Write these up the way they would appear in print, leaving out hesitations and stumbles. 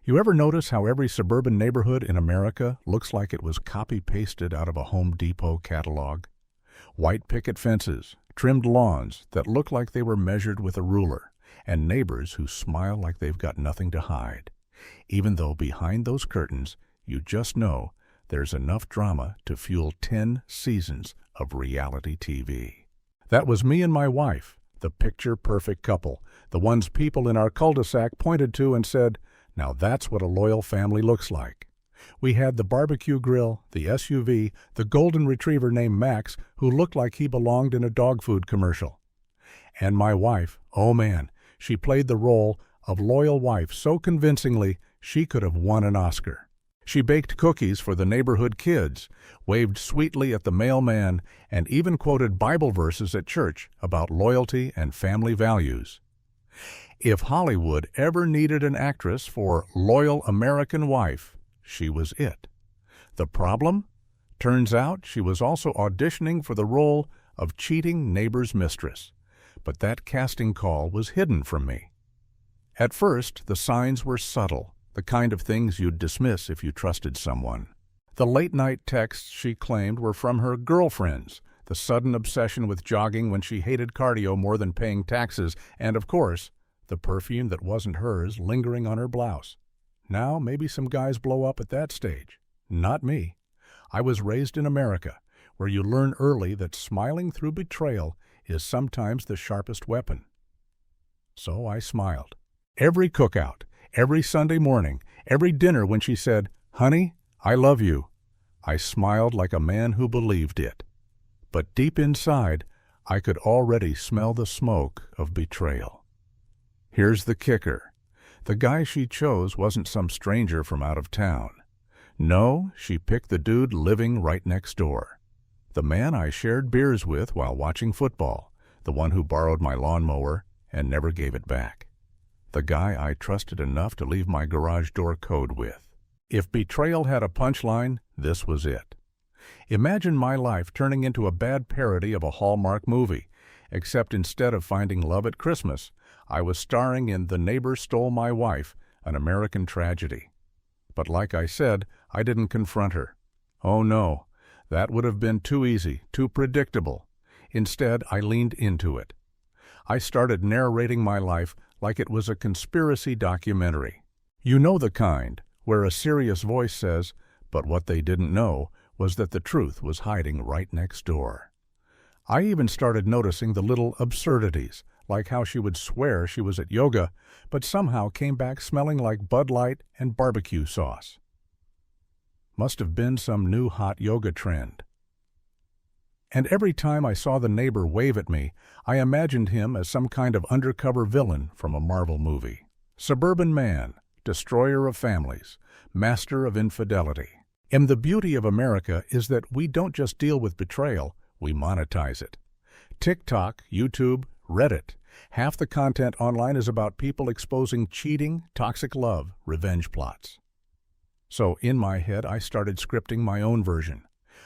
You ever notice how every suburban neighborhood in America looks like it was copy-pasted out of a Home Depot catalog? White picket fences, trimmed lawns that look like they were measured with a ruler, and neighbors who smile like they've got nothing to hide, even though behind those curtains you just know there's enough drama to fuel 10 seasons of reality TV. That was me and my wife, the picture-perfect couple, the ones people in our cul-de-sac pointed to and said, "Now that's what a loyal family looks like." We had the barbecue grill, the SUV, the golden retriever named Max, who looked like he belonged in a dog food commercial. And my wife, oh man, she played the role of loyal wife so convincingly she could have won an Oscar. She baked cookies for the neighborhood kids, waved sweetly at the mailman, and even quoted Bible verses at church about loyalty and family values. If Hollywood ever needed an actress for loyal American wife, she was it. The problem? Turns out she was also auditioning for the role of cheating neighbor's mistress. But that casting call was hidden from me. At first, the signs were subtle, the kind of things you'd dismiss if you trusted someone. The late-night texts she claimed were from her girlfriends, the sudden obsession with jogging when she hated cardio more than paying taxes, and, of course, the perfume that wasn't hers lingering on her blouse. Now, maybe some guys blow up at that stage. Not me. I was raised in America, where you learn early that smiling through betrayal is sometimes the sharpest weapon. So I smiled. Every cookout, every Sunday morning, every dinner when she said, "Honey, I love you," I smiled like a man who believed it. But deep inside, I could already smell the smoke of betrayal. Here's the kicker. The guy she chose wasn't some stranger from out of town. No, she picked the dude living right next door. The man I shared beers with while watching football, the one who borrowed my lawnmower and never gave it back. The guy I trusted enough to leave my garage door code with. If betrayal had a punchline, this was it. Imagine my life turning into a bad parody of a Hallmark movie, except instead of finding love at Christmas, I was starring in The Neighbor Stole My Wife, an American tragedy. But like I said, I didn't confront her. Oh no, that would have been too easy, too predictable. Instead, I leaned into it. I started narrating my life like it was a conspiracy documentary. You know the kind, where a serious voice says, but what they didn't know was that the truth was hiding right next door. I even started noticing the little absurdities, like how she would swear she was at yoga, but somehow came back smelling like Bud Light and barbecue sauce. Must have been some new hot yoga trend. And every time I saw the neighbor wave at me, I imagined him as some kind of undercover villain from a Marvel movie. Suburban man, destroyer of families, master of infidelity. And the beauty of America is that we don't just deal with betrayal, we monetize it. TikTok, YouTube, Reddit. Half the content online is about people exposing cheating, toxic love, revenge plots. So in my head, I started scripting my own version.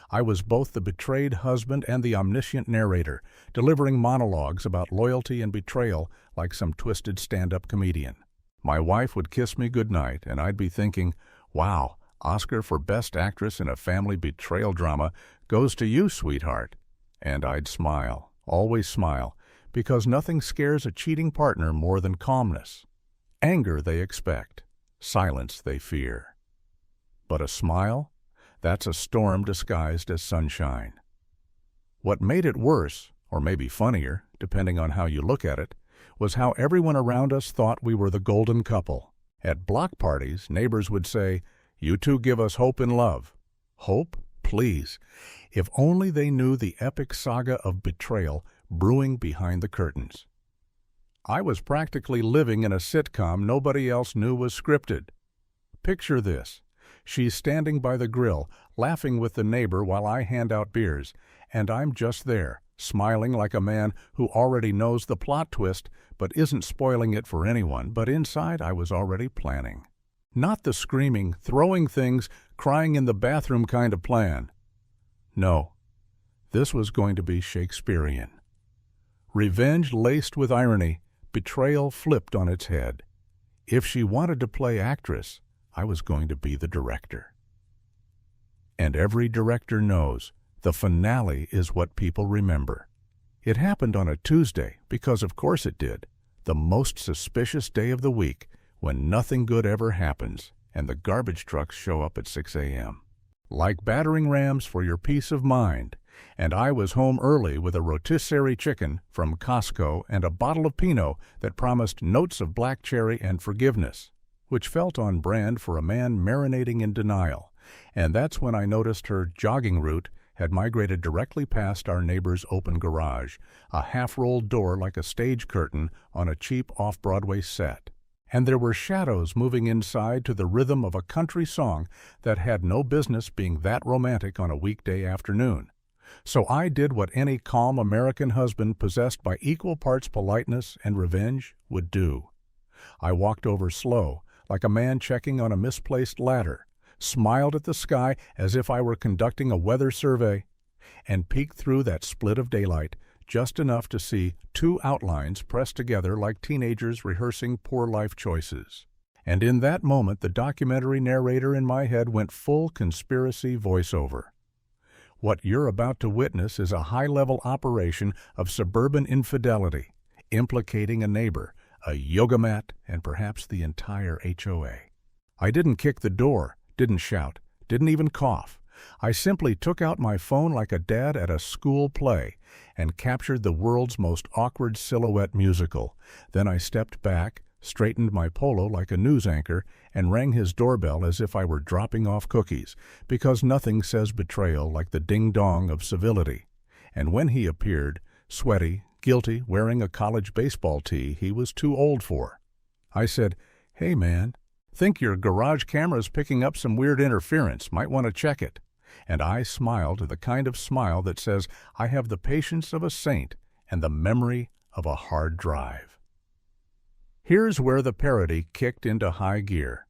I was both the betrayed husband and the omniscient narrator, delivering monologues about loyalty and betrayal like some twisted stand-up comedian. My wife would kiss me goodnight, and I'd be thinking, wow, Oscar for Best Actress in a Family Betrayal Drama goes to you, sweetheart. And I'd smile, always smile, because nothing scares a cheating partner more than calmness. Anger they expect, silence they fear. But a smile? That's a storm disguised as sunshine. What made it worse, or maybe funnier, depending on how you look at it, was how everyone around us thought we were the golden couple. At block parties, neighbors would say, "You two give us hope and love." Hope? Please. If only they knew the epic saga of betrayal brewing behind the curtains. I was practically living in a sitcom nobody else knew was scripted. Picture this. She's standing by the grill, laughing with the neighbor while I hand out beers, and I'm just there, smiling like a man who already knows the plot twist but isn't spoiling it for anyone, but inside I was already planning. Not the screaming, throwing things, crying in the bathroom kind of plan. No, this was going to be Shakespearean. Revenge laced with irony, betrayal flipped on its head. If she wanted to play actress, I was going to be the director. And every director knows the finale is what people remember. It happened on a Tuesday, because of course it did, the most suspicious day of the week, when nothing good ever happens and the garbage trucks show up at 6 a.m. like battering rams for your peace of mind, and I was home early with a rotisserie chicken from Costco and a bottle of Pinot that promised notes of black cherry and forgiveness, which felt on brand for a man marinating in denial. And that's when I noticed her jogging route had migrated directly past our neighbor's open garage, a half-rolled door like a stage curtain on a cheap off-Broadway set. And there were shadows moving inside to the rhythm of a country song that had no business being that romantic on a weekday afternoon. So I did what any calm American husband possessed by equal parts politeness and revenge would do. I walked over slow, like a man checking on a misplaced ladder, smiled at the sky as if I were conducting a weather survey, and peeked through that split of daylight just enough to see two outlines pressed together like teenagers rehearsing poor life choices. And in that moment, the documentary narrator in my head went full conspiracy voiceover. What you're about to witness is a high-level operation of suburban infidelity, implicating a neighbor, a yoga mat, and perhaps the entire HOA. I didn't kick the door, didn't shout, didn't even cough. I simply took out my phone like a dad at a school play and captured the world's most awkward silhouette musical. Then I stepped back, straightened my polo like a news anchor, and rang his doorbell as if I were dropping off cookies, because nothing says betrayal like the ding-dong of civility. And when he appeared, sweaty, guilty, wearing a college baseball tee he was too old for, I said, "Hey man, think your garage camera's picking up some weird interference, might want to check it." And I smiled, the kind of smile that says I have the patience of a saint and the memory of a hard drive. Here's where the parody kicked into high gear.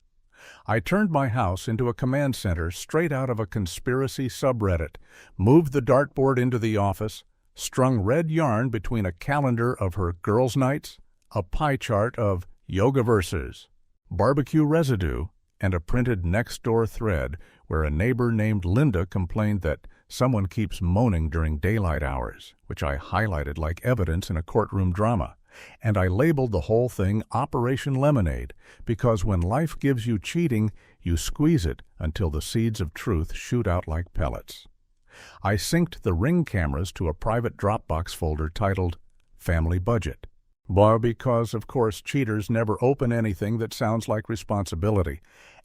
I turned my house into a command center straight out of a conspiracy subreddit, moved the dartboard into the office, strung red yarn between a calendar of her girls' nights, a pie chart of yoga verses, barbecue residue, and a printed next-door thread where a neighbor named Linda complained that someone keeps moaning during daylight hours, which I highlighted like evidence in a courtroom drama. And I labeled the whole thing Operation Lemonade, because when life gives you cheating, you squeeze it until the seeds of truth shoot out like pellets. I synced the Ring cameras to a private Dropbox folder titled Family Budget. Well, because, of course, cheaters never open anything that sounds like responsibility,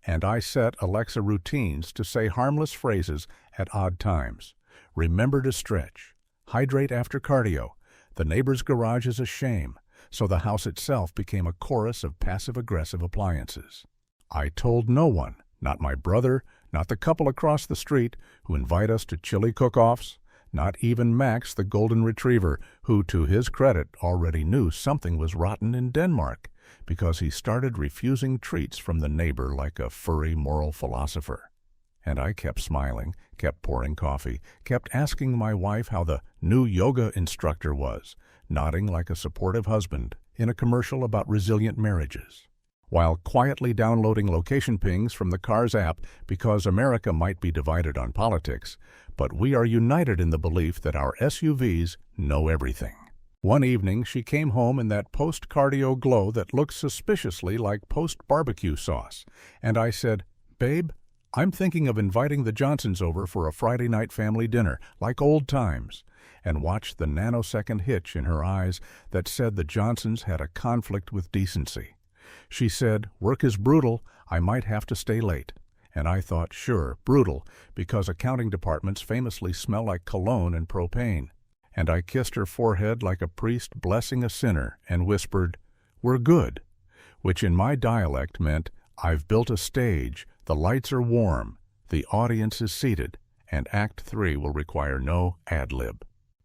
and I set Alexa routines to say harmless phrases at odd times. Remember to stretch. Hydrate after cardio. The neighbor's garage is a shame, so the house itself became a chorus of passive-aggressive appliances. I told no one, not my brother, not the couple across the street who invite us to chili cook-offs, not even Max the golden retriever, who, to his credit, already knew something was rotten in Denmark, because he started refusing treats from the neighbor like a furry moral philosopher. And I kept smiling, kept pouring coffee, kept asking my wife how the new yoga instructor was, nodding like a supportive husband in a commercial about resilient marriages, while quietly downloading location pings from the Cars app because America might be divided on politics, but we are united in the belief that our SUVs know everything. One evening, she came home in that post-cardio glow that looked suspiciously like post-barbecue sauce, and I said, "Babe, I'm thinking of inviting the Johnsons over for a Friday night family dinner, like old times," and watched the nanosecond hitch in her eyes that said the Johnsons had a conflict with decency. She said, "Work is brutal, I might have to stay late." And I thought, sure, brutal, because accounting departments famously smell like cologne and propane. And I kissed her forehead like a priest blessing a sinner and whispered, "We're good," which in my dialect meant, I've built a stage, the lights are warm, the audience is seated, and Act 3 will require no ad-lib.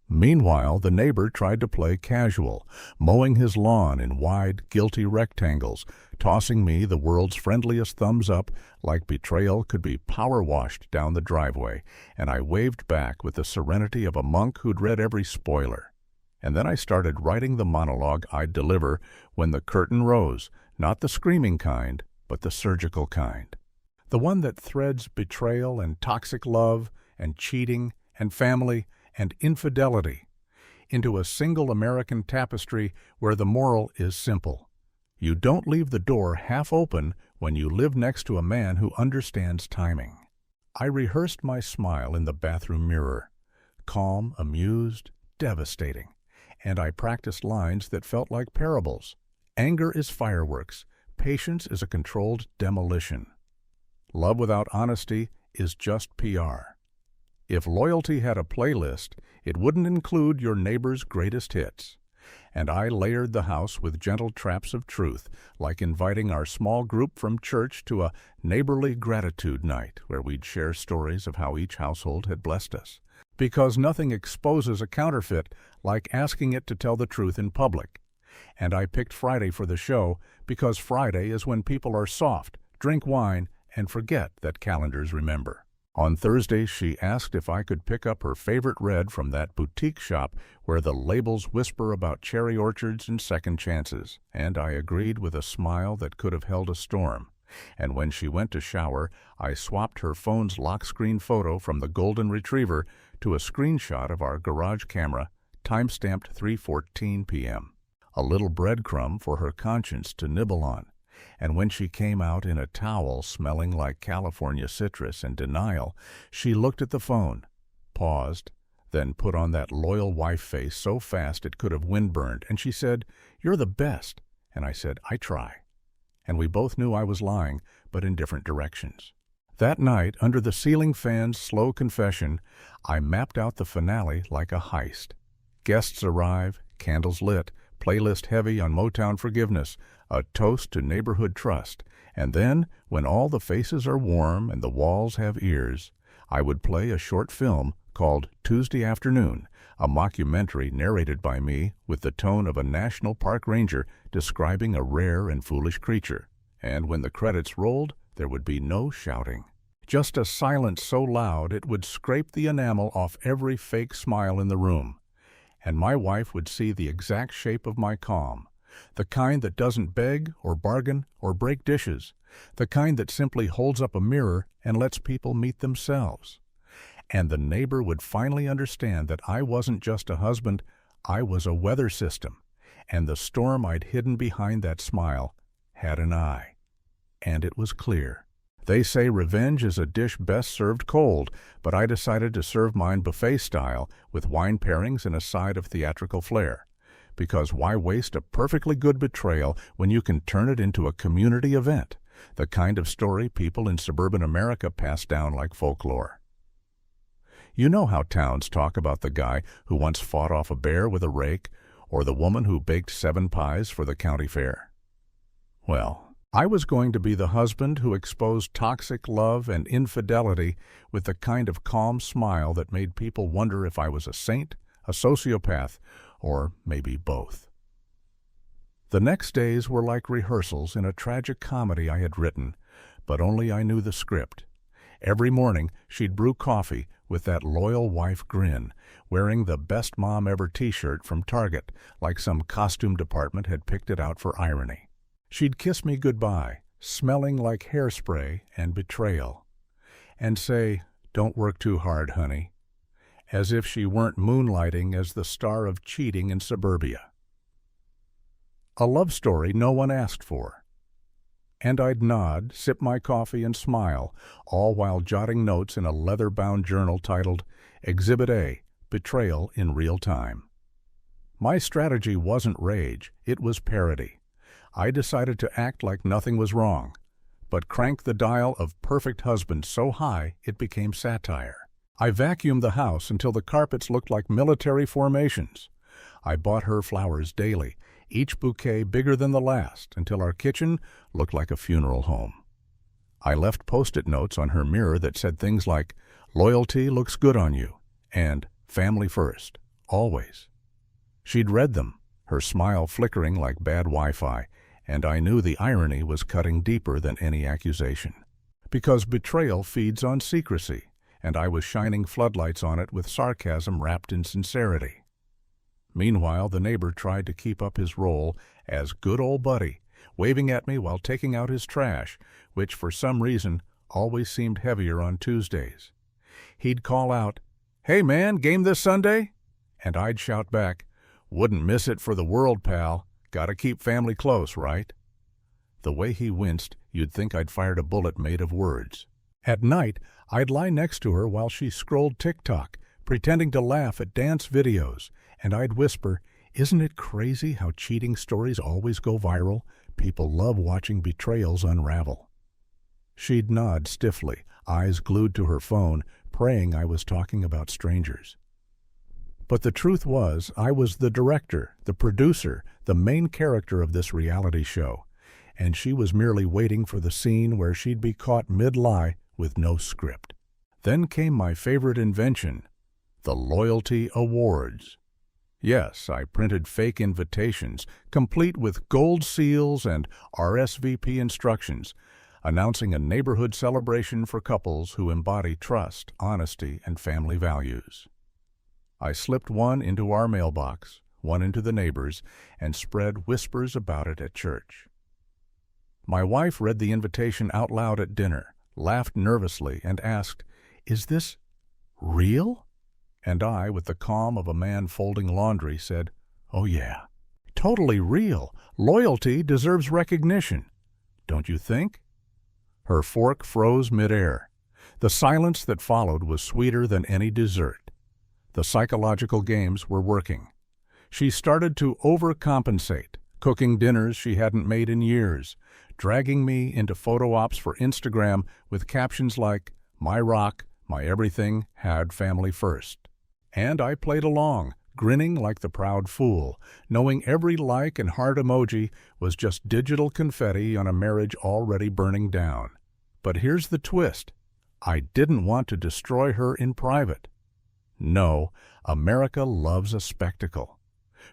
Meanwhile, the neighbor tried to play casual, mowing his lawn in wide, guilty rectangles, tossing me the world's friendliest thumbs up like betrayal could be power-washed down the driveway, and I waved back with the serenity of a monk who'd read every spoiler. And then I started writing the monologue I'd deliver when the curtain rose, not the screaming kind, but the surgical kind. The one that threads betrayal and toxic love and cheating and family and infidelity into a single American tapestry where the moral is simple. You don't leave the door half open when you live next to a man who understands timing. I rehearsed my smile in the bathroom mirror, calm, amused, devastating, and I practiced lines that felt like parables. Anger is fireworks. Patience is a controlled demolition. Love without honesty is just PR. If loyalty had a playlist, it wouldn't include your neighbor's greatest hits. And I layered the house with gentle traps of truth, like inviting our small group from church to a neighborly gratitude night where we'd share stories of how each household had blessed us. Because nothing exposes a counterfeit like asking it to tell the truth in public. And I picked Friday for the show because Friday is when people are soft, drink wine, and forget that calendars remember. On Thursday, she asked if I could pick up her favorite red from that boutique shop where the labels whisper about cherry orchards and second chances, and I agreed with a smile that could have held a storm. And when she went to shower, I swapped her phone's lock screen photo from the golden retriever to a screenshot of our garage camera, time-stamped 3:14 p.m. A little breadcrumb for her conscience to nibble on. And when she came out in a towel smelling like California citrus and denial, she looked at the phone, paused, then put on that loyal wife face so fast it could have windburned, and she said, "You're the best." And I said, "I try." And we both knew I was lying, but in different directions. That night, under the ceiling fan's slow confession, I mapped out the finale like a heist. Guests arrive, candles lit, playlist heavy on Motown forgiveness, a toast to neighborhood trust, and then, when all the faces are warm and the walls have ears, I would play a short film called Tuesday Afternoon, a mockumentary narrated by me with the tone of a national park ranger describing a rare and foolish creature. And when the credits rolled, there would be no shouting. Just a silence so loud it would scrape the enamel off every fake smile in the room. And my wife would see the exact shape of my calm, the kind that doesn't beg or bargain or break dishes, the kind that simply holds up a mirror and lets people meet themselves. And the neighbor would finally understand that I wasn't just a husband, I was a weather system, and the storm I'd hidden behind that smile had an eye. And it was clear. They say revenge is a dish best served cold, but I decided to serve mine buffet style with wine pairings and a side of theatrical flair. Because why waste a perfectly good betrayal when you can turn it into a community event, the kind of story people in suburban America pass down like folklore? You know how towns talk about the guy who once fought off a bear with a rake, or the woman who baked 7 pies for the county fair. Well, I was going to be the husband who exposed toxic love and infidelity with the kind of calm smile that made people wonder if I was a saint, a sociopath, or maybe both. The next days were like rehearsals in a tragic comedy I had written, but only I knew the script. Every morning she'd brew coffee with that loyal wife grin, wearing the Best Mom Ever t-shirt from Target, like some costume department had picked it out for irony. She'd kiss me goodbye, smelling like hairspray and betrayal, and say, "Don't work too hard, honey," as if she weren't moonlighting as the star of cheating in suburbia. A love story no one asked for. And I'd nod, sip my coffee, and smile, all while jotting notes in a leather-bound journal titled Exhibit A, Betrayal in Real Time. My strategy wasn't rage, it was parody. I decided to act like nothing was wrong, but crank the dial of perfect husband so high it became satire. I vacuumed the house until the carpets looked like military formations. I bought her flowers daily, each bouquet bigger than the last, until our kitchen looked like a funeral home. I left Post-it notes on her mirror that said things like, "Loyalty looks good on you," and "Family first, always." She'd read them, her smile flickering like bad Wi-Fi, and I knew the irony was cutting deeper than any accusation. Because betrayal feeds on secrecy, and I was shining floodlights on it with sarcasm wrapped in sincerity. Meanwhile, the neighbor tried to keep up his role as good old buddy, waving at me while taking out his trash, which for some reason always seemed heavier on Tuesdays. He'd call out, "Hey man, game this Sunday?" And I'd shout back, "Wouldn't miss it for the world, pal. Gotta keep family close, right?" The way he winced, you'd think I'd fired a bullet made of words. At night, I'd lie next to her while she scrolled TikTok, pretending to laugh at dance videos, and I'd whisper, "Isn't it crazy how cheating stories always go viral? People love watching betrayals unravel." She'd nod stiffly, eyes glued to her phone, praying I was talking about strangers. But the truth was, I was the director, the producer, the main character of this reality show, and she was merely waiting for the scene where she'd be caught mid-lie with no script. Then came my favorite invention, the loyalty awards. Yes, I printed fake invitations, complete with gold seals and RSVP instructions, announcing a neighborhood celebration for couples who embody trust, honesty, and family values. I slipped one into our mailbox, one into the neighbors, and spread whispers about it at church. My wife read the invitation out loud at dinner, laughed nervously, and asked, "Is this real?" And I, with the calm of a man folding laundry, said, "Oh yeah, totally real. Loyalty deserves recognition. Don't you think?" Her fork froze midair. The silence that followed was sweeter than any dessert. The psychological games were working. She started to overcompensate, cooking dinners she hadn't made in years, dragging me into photo ops for Instagram with captions like, "My rock, my everything, had family first." And I played along, grinning like the proud fool, knowing every like and heart emoji was just digital confetti on a marriage already burning down. But here's the twist. I didn't want to destroy her in private. No, America loves a spectacle.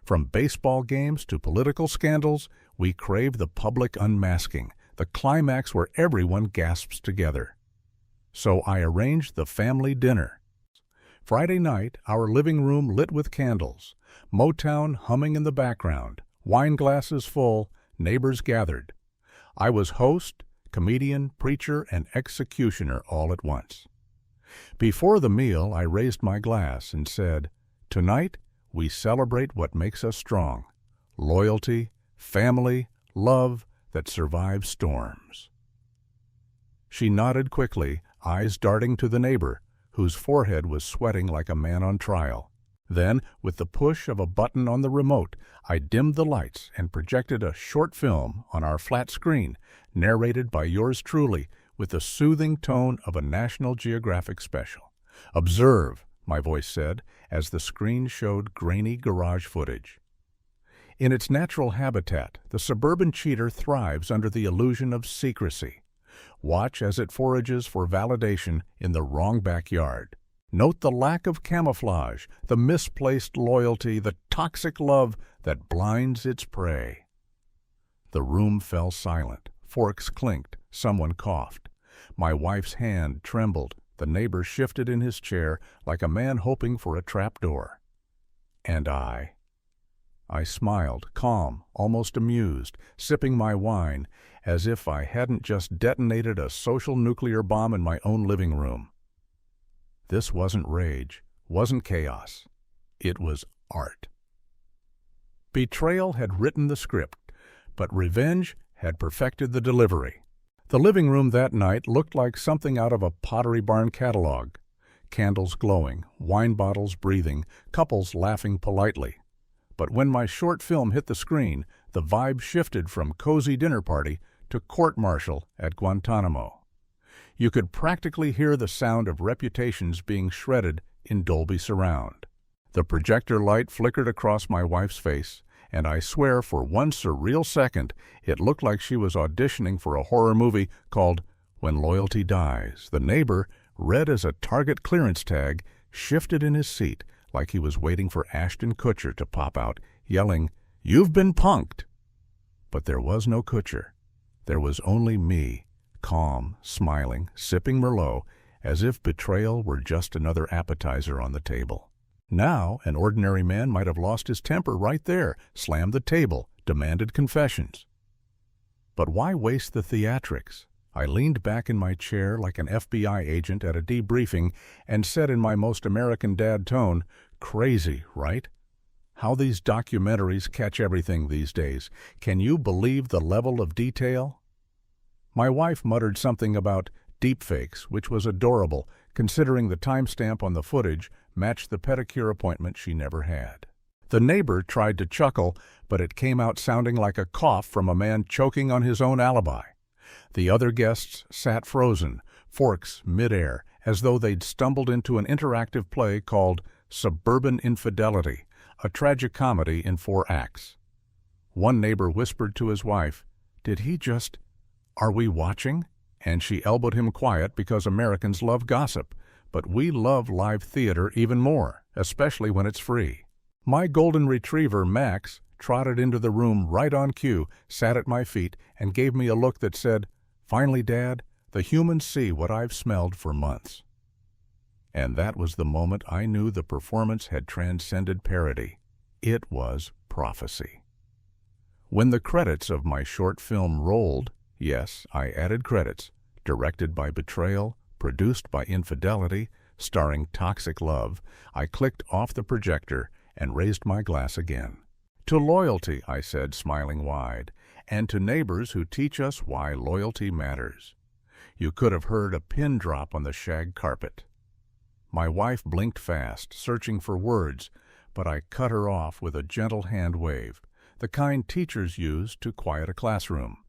From baseball games to political scandals, we crave the public unmasking, the climax where everyone gasps together. So I arranged the family dinner. Friday night, our living room lit with candles, Motown humming in the background, wine glasses full, neighbors gathered. I was host, comedian, preacher, and executioner all at once. Before the meal, I raised my glass and said, "Tonight, we celebrate what makes us strong. Loyalty, family, love that survives storms." She nodded quickly, eyes darting to the neighbor, whose forehead was sweating like a man on trial. Then, with the push of a button on the remote, I dimmed the lights and projected a short film on our flat screen, narrated by yours truly, with the soothing tone of a National Geographic special. "Observe," my voice said, as the screen showed grainy garage footage. In its natural habitat, the suburban cheater thrives under the illusion of secrecy. Watch as it forages for validation in the wrong backyard. Note the lack of camouflage, the misplaced loyalty, the toxic love that blinds its prey. The room fell silent. Forks clinked. Someone coughed. My wife's hand trembled. The neighbor shifted in his chair like a man hoping for a trapdoor. And I smiled, calm, almost amused, sipping my wine, as if I hadn't just detonated a social nuclear bomb in my own living room. This wasn't rage, wasn't chaos. It was art. Betrayal had written the script, but revenge had perfected the delivery. The living room that night looked like something out of a Pottery Barn catalog. Candles glowing, wine bottles breathing, couples laughing politely. But when my short film hit the screen, the vibe shifted from cozy dinner party to court-martial at Guantanamo. You could practically hear the sound of reputations being shredded in Dolby Surround. The projector light flickered across my wife's face, and I swear for one surreal second it looked like she was auditioning for a horror movie called When Loyalty Dies. The neighbor, red as a Target clearance tag, shifted in his seat like he was waiting for Ashton Kutcher to pop out, yelling, "You've been punked!" But there was no Kutcher. There was only me, calm, smiling, sipping Merlot, as if betrayal were just another appetizer on the table. Now, an ordinary man might have lost his temper right there, slammed the table, demanded confessions. But why waste the theatrics? I leaned back in my chair like an FBI agent at a debriefing and said in my most American dad tone, "Crazy, right? How these documentaries catch everything these days. Can you believe the level of detail?" My wife muttered something about deepfakes, which was adorable, considering the timestamp on the footage matched the pedicure appointment she never had. The neighbor tried to chuckle, but it came out sounding like a cough from a man choking on his own alibi. The other guests sat frozen, forks midair, as though they'd stumbled into an interactive play called Suburban Infidelity, a tragicomedy in 4 acts. One neighbor whispered to his wife, "Did he just... Are we watching?" And she elbowed him quiet because Americans love gossip, but we love live theater even more, especially when it's free. My golden retriever, Max, trotted into the room right on cue, sat at my feet, and gave me a look that said, "Finally, Dad, the humans see what I've smelled for months." And that was the moment I knew the performance had transcended parody. It was prophecy. When the credits of my short film rolled, yes, I added credits, directed by Betrayal, produced by Infidelity, starring toxic love, I clicked off the projector and raised my glass again. "To loyalty," I said, smiling wide, "and to neighbors who teach us why loyalty matters." You could have heard a pin drop on the shag carpet. My wife blinked fast, searching for words, but I cut her off with a gentle hand wave, the kind teachers use to quiet a classroom.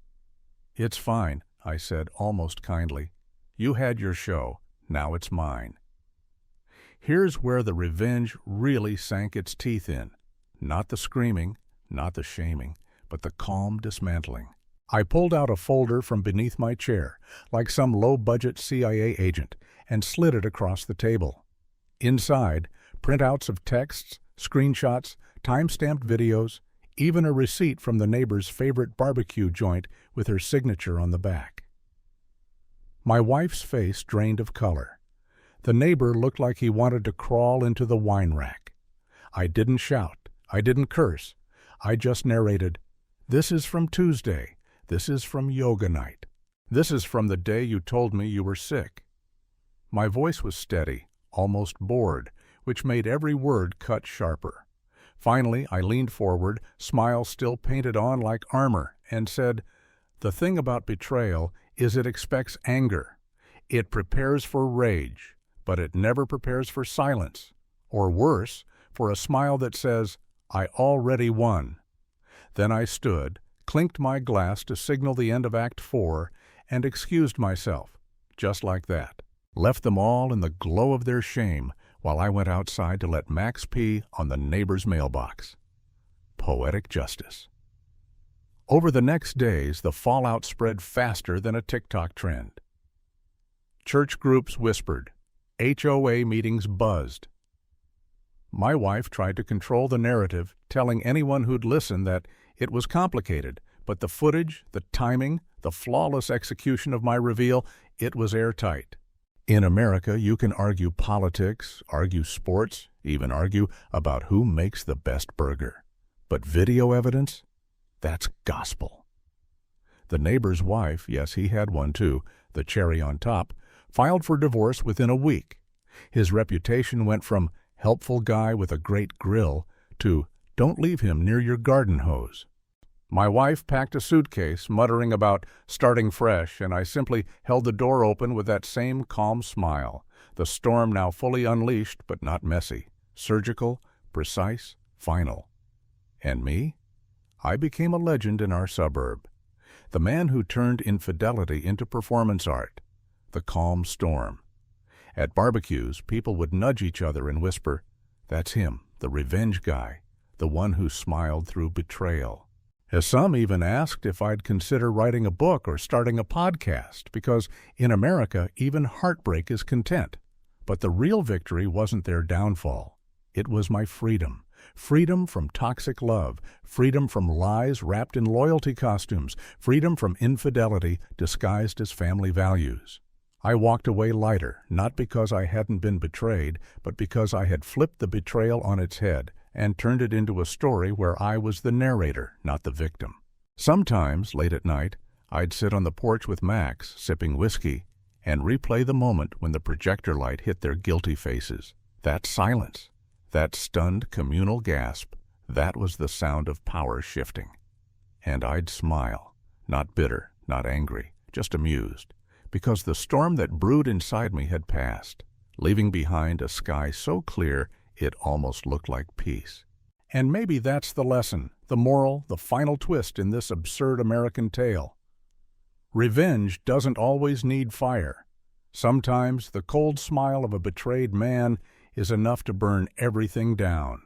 "It's fine," I said almost kindly. "You had your show, now it's mine." Here's where the revenge really sank its teeth in. Not the screaming, not the shaming, but the calm dismantling. I pulled out a folder from beneath my chair, like some low-budget CIA agent, and slid it across the table. Inside, printouts of texts, screenshots, time-stamped videos, even a receipt from the neighbor's favorite barbecue joint with her signature on the back. My wife's face drained of color. The neighbor looked like he wanted to crawl into the wine rack. I didn't shout. I didn't curse. I just narrated, "This is from Tuesday. This is from yoga night. This is from the day you told me you were sick." My voice was steady, almost bored, which made every word cut sharper. Finally, I leaned forward, smile still painted on like armor, and said, "The thing about betrayal is it expects anger. It prepares for rage, but it never prepares for silence, or worse, for a smile that says, 'I already won.'" Then I stood, clinked my glass to signal the end of Act 4, and excused myself, just like that. Left them all in the glow of their shame while I went outside to let Max pee on the neighbor's mailbox. Poetic justice. Over the next days, the fallout spread faster than a TikTok trend. Church groups whispered. HOA meetings buzzed. My wife tried to control the narrative, telling anyone who'd listen that it was complicated, but the footage, the timing, the flawless execution of my reveal, it was airtight. In America, you can argue politics, argue sports, even argue about who makes the best burger. But video evidence? That's gospel. The neighbor's wife, yes, he had one too, the cherry on top, filed for divorce within a week. His reputation went from helpful guy with a great grill to don't leave him near your garden hose. My wife packed a suitcase, muttering about starting fresh, and I simply held the door open with that same calm smile, the storm now fully unleashed but not messy, surgical, precise, final. And me? I became a legend in our suburb. The man who turned infidelity into performance art. The calm storm. At barbecues, people would nudge each other and whisper, "That's him, the revenge guy, the one who smiled through betrayal." As some even asked if I'd consider writing a book or starting a podcast, because in America, even heartbreak is content. But the real victory wasn't their downfall. It was my freedom. Freedom from toxic love, freedom from lies wrapped in loyalty costumes, freedom from infidelity disguised as family values. I walked away lighter, not because I hadn't been betrayed, but because I had flipped the betrayal on its head and turned it into a story where I was the narrator, not the victim. Sometimes, late at night, I'd sit on the porch with Max, sipping whiskey, and replay the moment when the projector light hit their guilty faces. That silence, that stunned communal gasp, that was the sound of power shifting. And I'd smile, not bitter, not angry, just amused, because the storm that brewed inside me had passed, leaving behind a sky so clear it almost looked like peace. And maybe that's the lesson, the moral, the final twist in this absurd American tale. Revenge doesn't always need fire. Sometimes the cold smile of a betrayed man is enough to burn everything down.